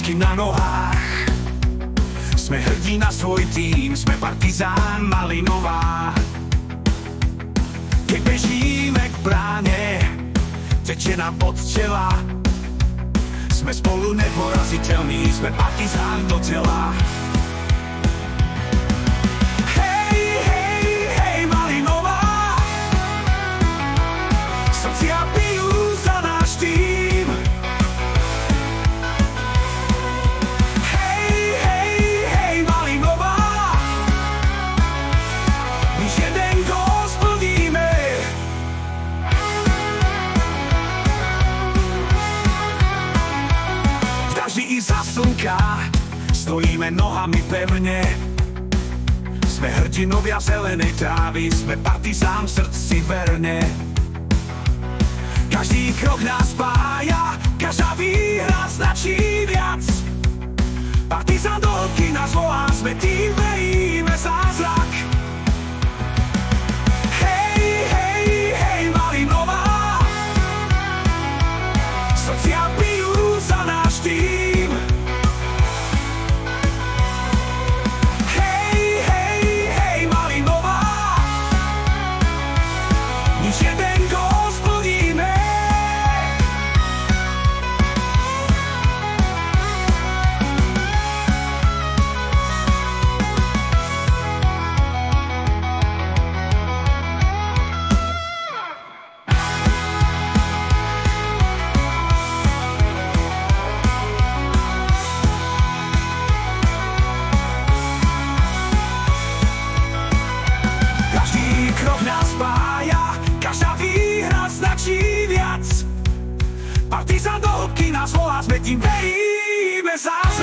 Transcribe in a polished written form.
roky na nohách. Sme hrdí na svoj tým, sme Partizán Malinová. Keď bežíme k bráne, tečie nám pod tela. Sme spolu neporaziteľní, sme Partizán do tela. Hej, hej, hej, Malinová, srdcia bijú za náš tým. Hej, hej, hej, Malinová, my jeden gól splníme. I za slnka stojíme nohami pevne. Sme hrdinovia zelenej trávy, sme Partizán v srdci verne. Každý krok nás spája, každá výhra značí viac. Partizán do hĺbky nás volá, sme tým, veríme zázrak. Hej, hej, hej, Malinová, srdcia bijú za náš tým. Jeden gól splníme. Každý krok nás spája, každá výhra značí viac. Partizán do hĺbky nás volá, sme tým, veríme zázrak.